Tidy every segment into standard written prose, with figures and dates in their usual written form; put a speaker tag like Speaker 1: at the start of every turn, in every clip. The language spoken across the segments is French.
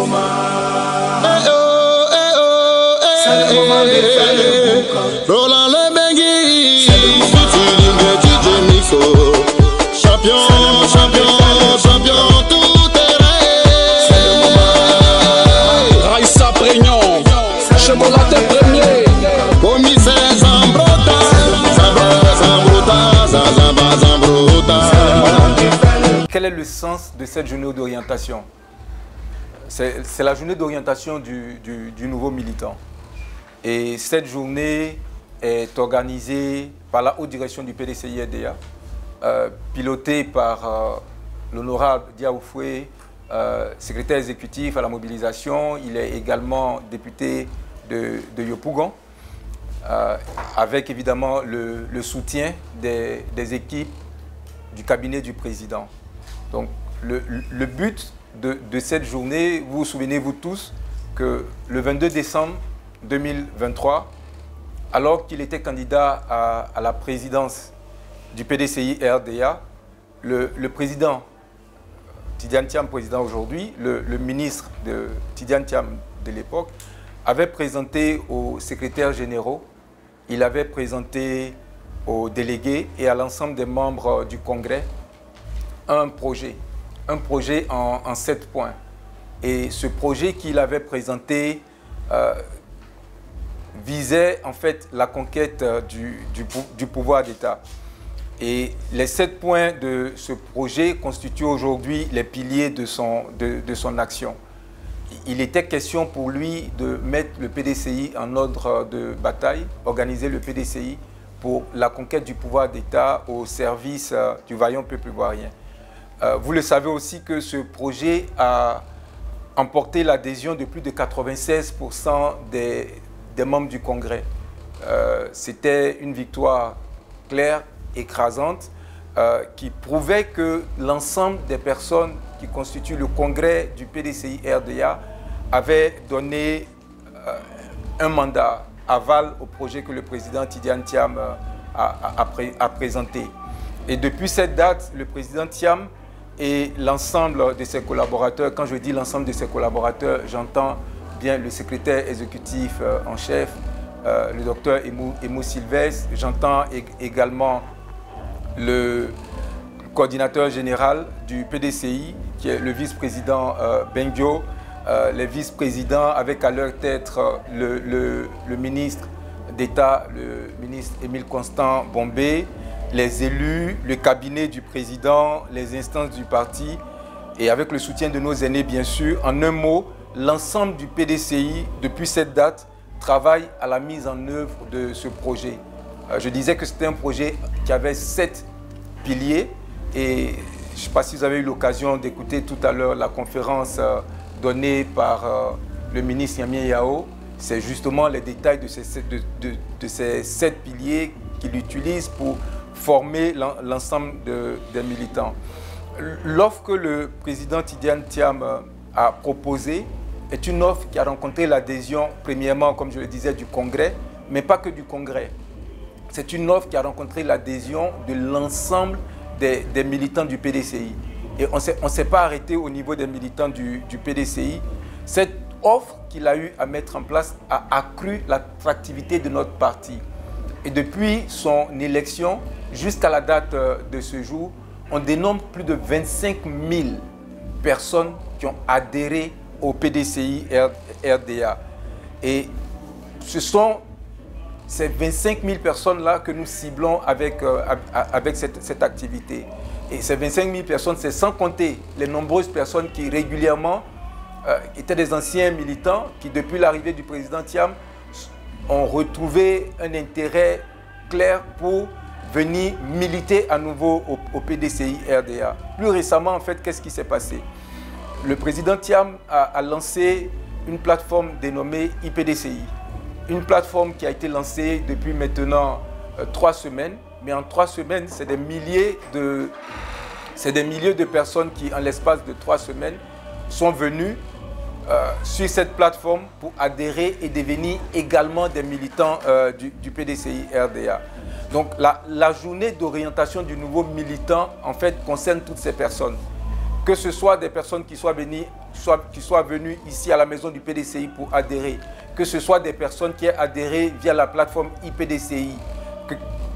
Speaker 1: moment. C'est le moment de faire le boucan.
Speaker 2: Roland le Bengui, DJ Mixo, champion, champion, champion tout terrain.
Speaker 1: C'est le moment.
Speaker 3: Raïssa Prégnon, chemolaté premier.
Speaker 2: Commissaire Zambrota, Zambrota, Zambrota, Zambrota.
Speaker 4: Quel est le sens de cette journée d'orientation? C'est la journée d'orientation du nouveau militant. Et cette journée est organisée par la haute direction du PDCI-RDA, pilotée par l'honorable Diaoufoué, secrétaire exécutif à la mobilisation. Il est également député de Yopougon, avec évidemment le soutien des équipes du cabinet du président. Donc le but de cette journée, vous vous souvenez-vous tous que le 22 décembre 2023, alors qu'il était candidat à la présidence du PDCI-RDA, le président Tidiane Thiam, président aujourd'hui, le ministre de Tidiane Thiam de l'époque, avait présenté aux secrétaires généraux, il avait présenté aux délégués et à l'ensemble des membres du Congrès un projet en 7 points. Et ce projet qu'il avait présenté visait en fait la conquête du pouvoir d'État. Et les 7 points de ce projet constituent aujourd'hui les piliers de son action. Il était question pour lui de mettre le PDCI en ordre de bataille, organiser le PDCI pour la conquête du pouvoir d'État au service du vaillant peuple ivoirien. Vous le savez aussi que ce projet a emporté l'adhésion de plus de 96% des membres du Congrès. C'était une victoire claire, écrasante, qui prouvait que l'ensemble des personnes qui constituent le Congrès du PDCI-RDA avaient donné un mandat aval au projet que le président Tidiane Thiam a présenté. Et depuis cette date, le président Thiam et l'ensemble de ses collaborateurs, quand je dis l'ensemble de ses collaborateurs, j'entends bien le secrétaire exécutif en chef, le docteur Emou Sylvestre, j'entends également le coordinateur général du PDCI, qui est le vice-président Bengio, les vice-présidents avec à leur tête le ministre d'État, le ministre Émile Constant Bombé, les élus, le cabinet du président, les instances du parti et avec le soutien de nos aînés bien sûr. En un mot, l'ensemble du PDCI depuis cette date travaille à la mise en œuvre de ce projet. Je disais que c'était un projet qui avait 7 piliers et je ne sais pas si vous avez eu l'occasion d'écouter tout à l'heure la conférence donnée par le ministre Yamien Yao. C'est justement les détails de ces 7 piliers qu'il utilise pour former l'ensemble des militants. L'offre que le président Tidiane Thiam a proposée est une offre qui a rencontré l'adhésion, premièrement, comme je le disais, du Congrès, mais pas que du Congrès. C'est une offre qui a rencontré l'adhésion de l'ensemble des militants du PDCI. Et on ne s'est pas arrêté au niveau des militants du PDCI. Cette offre qu'il a eu à mettre en place a accru l'attractivité de notre parti. Et depuis son élection, jusqu'à la date de ce jour, on dénombre plus de 25 000 personnes qui ont adhéré au PDCI-RDA. Et ce sont ces 25 000 personnes-là que nous ciblons avec cette activité. Et ces 25 000 personnes, c'est sans compter les nombreuses personnes qui régulièrement étaient des anciens militants qui, depuis l'arrivée du président Thiam, ont retrouvé un intérêt clair pour venir militer à nouveau au PDCI-RDA. Plus récemment, en fait, qu'est-ce qui s'est passé? Le président Thiam a lancé une plateforme dénommée IPDCI. Une plateforme qui a été lancée depuis maintenant 3 semaines. Mais en 3 semaines, c'est des milliers de personnes qui, en l'espace de 3 semaines, sont venues sur cette plateforme pour adhérer et devenir également des militants du PDCI-RDA. Donc la journée d'orientation du nouveau militant, en fait, concerne toutes ces personnes. Que ce soit des personnes qui soient venues qui soient venus ici à la maison du PDCI pour adhérer, que ce soit des personnes qui aient adhéré via la plateforme IPDCI,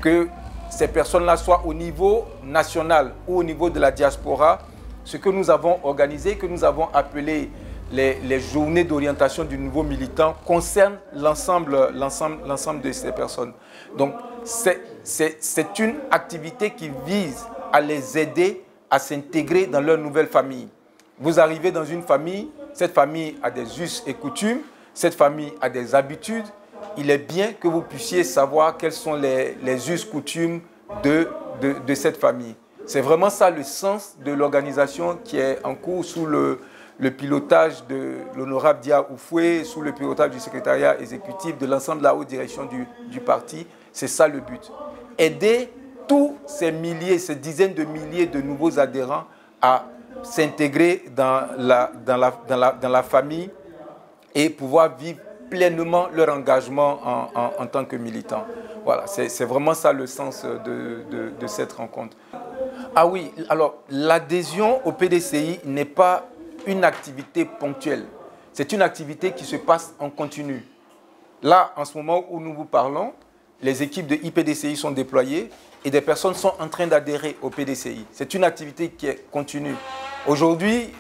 Speaker 4: que ces personnes-là soient au niveau national ou au niveau de la diaspora, ce que nous avons organisé, que nous avons appelé les journées d'orientation du nouveau militant concerne l'ensemble de ces personnes. Donc, c'est une activité qui vise à les aider à s'intégrer dans leur nouvelle famille. Vous arrivez dans une famille, cette famille a des us et coutumes, cette famille a des habitudes. Il est bien que vous puissiez savoir quels sont les us, coutumes de cette famille. C'est vraiment ça le sens de l'organisation qui est en cours sous le pilotage de l'honorable Dia Oufoué, sous le pilotage du secrétariat exécutif, de l'ensemble de la haute direction du parti. C'est ça le but. Aider tous ces milliers, ces dizaines de milliers de nouveaux adhérents à s'intégrer dans la famille et pouvoir vivre pleinement leur engagement en tant que militants. Voilà, c'est vraiment ça le sens de cette rencontre. Ah oui, alors l'adhésion au PDCI n'est pas une activité ponctuelle. C'est une activité qui se passe en continu. Là, en ce moment où nous vous parlons, les équipes de IPDCI sont déployées et des personnes sont en train d'adhérer au PDCI. C'est une activité qui est continue. Aujourd'hui,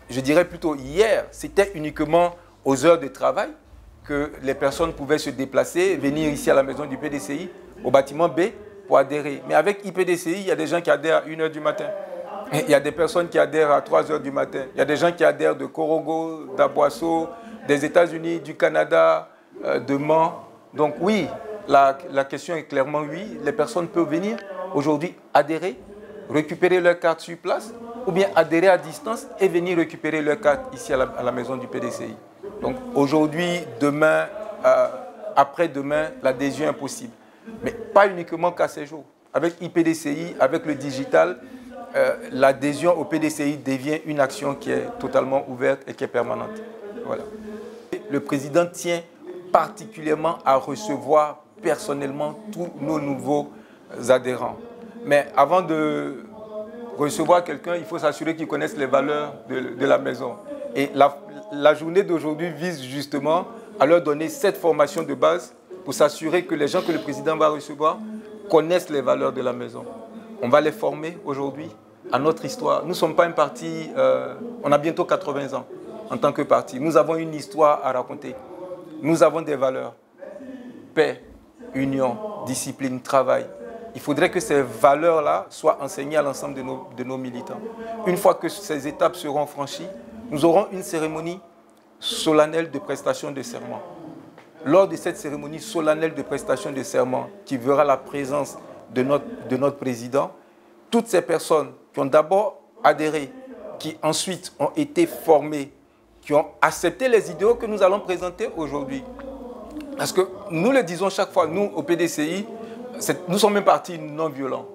Speaker 4: je dirais plutôt hier, c'était uniquement aux heures de travail que les personnes pouvaient se déplacer, venir ici à la maison du PDCI, au bâtiment B, pour adhérer. Mais avec IPDCI, il y a des gens qui adhèrent à 1h du matin. Il y a des personnes qui adhèrent à 3h du matin. Il y a des gens qui adhèrent de Korogo, d'Aboisseau, des États-Unis, du Canada, de Mans. Donc oui, la question est clairement oui. Les personnes peuvent venir aujourd'hui adhérer, récupérer leur carte sur place, ou bien adhérer à distance et venir récupérer leur carte ici à la maison du PDCI. Donc aujourd'hui, demain, après-demain, l'adhésion est possible. Mais pas uniquement qu'à ces jours. Avec IPDCI, avec le digital, l'adhésion au PDCI devient une action qui est totalement ouverte et qui est permanente. Voilà. Le président tient particulièrement à recevoir personnellement tous nos nouveaux adhérents. Mais avant de recevoir quelqu'un, il faut s'assurer qu'il connaisse les valeurs de la maison. Et la journée d'aujourd'hui vise justement à leur donner cette formation de base pour s'assurer que les gens que le président va recevoir connaissent les valeurs de la maison. On va les former aujourd'hui à notre histoire. Nous ne sommes pas un parti, on a bientôt 80 ans en tant que parti. Nous avons une histoire à raconter. Nous avons des valeurs. Paix, union, discipline, travail. Il faudrait que ces valeurs-là soient enseignées à l'ensemble de nos militants. Une fois que ces étapes seront franchies, nous aurons une cérémonie solennelle de prestation de serment. Lors de cette cérémonie solennelle de prestation de serment, qui verra la présence de notre président, toutes ces personnes qui ont d'abord adhéré, qui ensuite ont été formées, qui ont accepté les idéaux que nous allons présenter aujourd'hui. Parce que nous le disons chaque fois, nous au PDCI, nous sommes un parti non violent.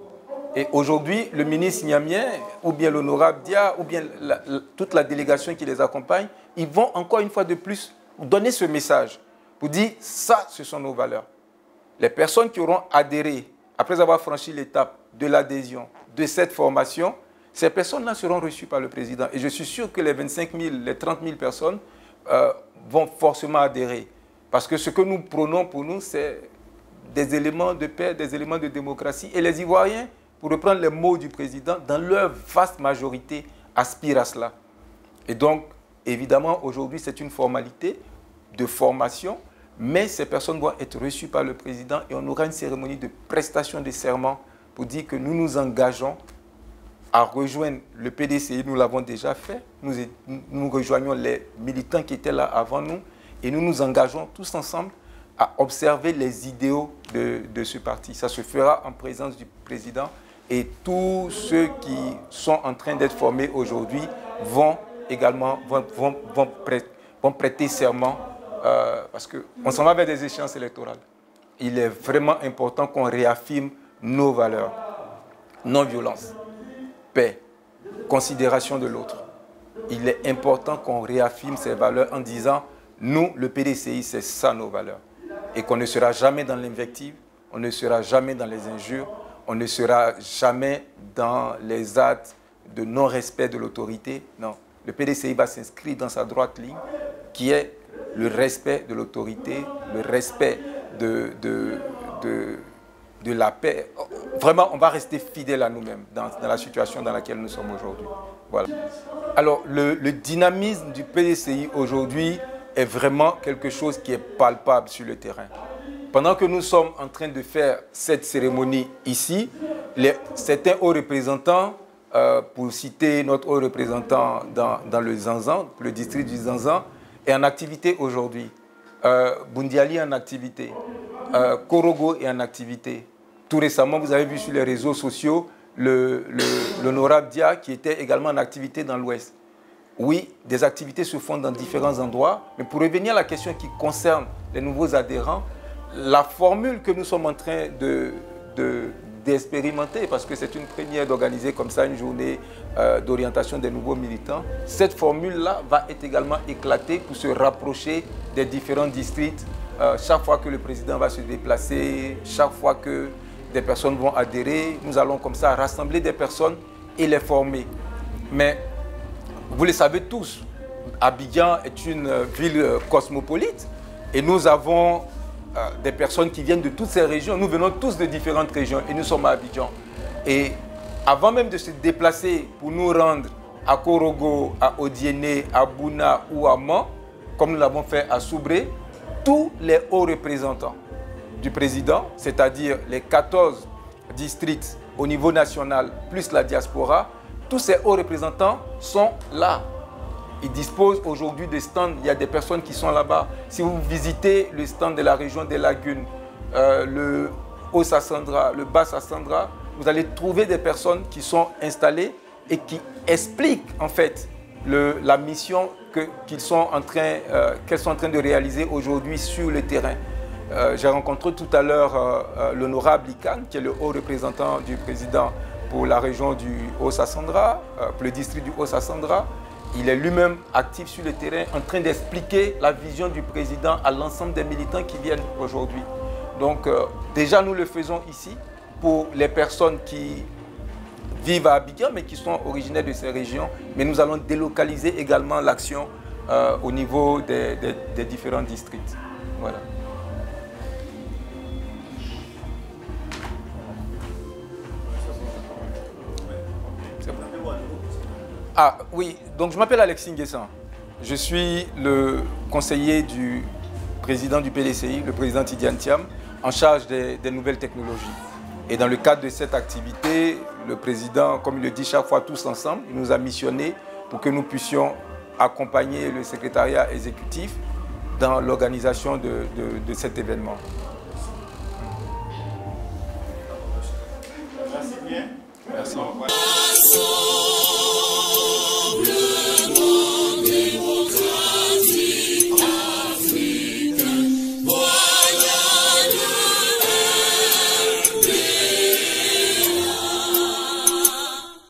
Speaker 4: Et aujourd'hui, le ministre Niamien, ou bien l'honorable Dia, ou bien toute la délégation qui les accompagne, ils vont encore une fois de plus donner ce message pour dire ça, ce sont nos valeurs. Les personnes qui auront adhéré, après avoir franchi l'étape de l'adhésion, de cette formation, ces personnes-là seront reçues par le président. Et je suis sûr que les 25 000, les 30 000 personnes vont forcément adhérer. Parce que ce que nous prenons pour nous, c'est des éléments de paix, des éléments de démocratie. Et les Ivoiriens, pour reprendre les mots du président, dans leur vaste majorité, aspirent à cela. Et donc, évidemment, aujourd'hui, c'est une formalité de formation, mais ces personnes vont être reçues par le président et on aura une cérémonie de prestation de serment pour dire que nous nous engageons à rejoindre le PDCI. Nous l'avons déjà fait. Nous rejoignons les militants qui étaient là avant nous et nous nous engageons tous ensemble à observer les idéaux de ce parti. Ça se fera en présence du président et tous ceux qui sont en train d'être formés aujourd'hui vont également vont prêter serment parce qu'on s'en va vers des échéances électorales. Il est vraiment important qu'on réaffirme nos valeurs. Non-violence, paix, considération de l'autre. Il est important qu'on réaffirme ces valeurs en disant nous, le PDCI, c'est ça nos valeurs. Et qu'on ne sera jamais dans l'invective, on ne sera jamais dans les injures, on ne sera jamais dans les actes de non-respect de l'autorité. Non, le PDCI va s'inscrire dans sa droite ligne, qui est le respect de l'autorité, le respect de la paix. Vraiment, on va rester fidèle à nous-mêmes dans la situation dans laquelle nous sommes aujourd'hui. Voilà. Alors, le dynamisme du PDCI aujourd'hui est vraiment quelque chose qui est palpable sur le terrain. Pendant que nous sommes en train de faire cette cérémonie ici, certains hauts représentants, pour citer notre haut représentant dans le Zanzan, le district du Zanzan, est en activité aujourd'hui. Bundiali est en activité. Korogo est en activité. Tout récemment, vous avez vu sur les réseaux sociaux l'honorable Dia qui était également en activité dans l'Ouest. Oui, des activités se font dans différents endroits, mais pour revenir à la question qui concerne les nouveaux adhérents, la formule que nous sommes en train d'expérimenter, parce que c'est une première d'organiser comme ça une journée d'orientation des nouveaux militants, cette formule-là va être également éclatée pour se rapprocher des différents districts. Chaque fois que le président va se déplacer, chaque fois que des personnes vont adhérer, nous allons comme ça rassembler des personnes et les former. Mais vous le savez tous, Abidjan est une ville cosmopolite et nous avons des personnes qui viennent de toutes ces régions. Nous venons tous de différentes régions et nous sommes à Abidjan. Et avant même de se déplacer pour nous rendre à Korogo, à Odiéné, à Bouna ou à Man, comme nous l'avons fait à Soubré, tous les hauts représentants du président, c'est-à-dire les 14 districts au niveau national, plus la diaspora, tous ces hauts représentants sont là. Ils disposent aujourd'hui de stands, il y a des personnes qui sont là-bas. Si vous visitez le stand de la région des Lagunes, le Haut-Sassandra, le Bas-Sassandra, vous allez trouver des personnes qui sont installées et qui expliquent en fait la mission qu'elles sont en train de réaliser aujourd'hui sur le terrain. J'ai rencontré tout à l'heure l'honorable Ikan, qui est le haut représentant du président pour la région du Haut-Sassandra, pour le district du Haut-Sassandra. Il est lui-même actif sur le terrain en train d'expliquer la vision du président à l'ensemble des militants qui viennent aujourd'hui. Donc déjà nous le faisons ici pour les personnes qui vivent à Abidjan mais qui sont originaires de ces régions. Mais nous allons délocaliser également l'action au niveau des différents districts. Voilà. Ah oui, donc je m'appelle Alexis Nguessan. Je suis le conseiller du président du PDCI, le président Tidiane Thiam, en charge des nouvelles technologies. Et dans le cadre de cette activité, le président, comme il le dit chaque fois tous ensemble, il nous a missionnés pour que nous puissions accompagner le secrétariat exécutif dans l'organisation de cet événement.
Speaker 1: Merci bien.
Speaker 4: Merci.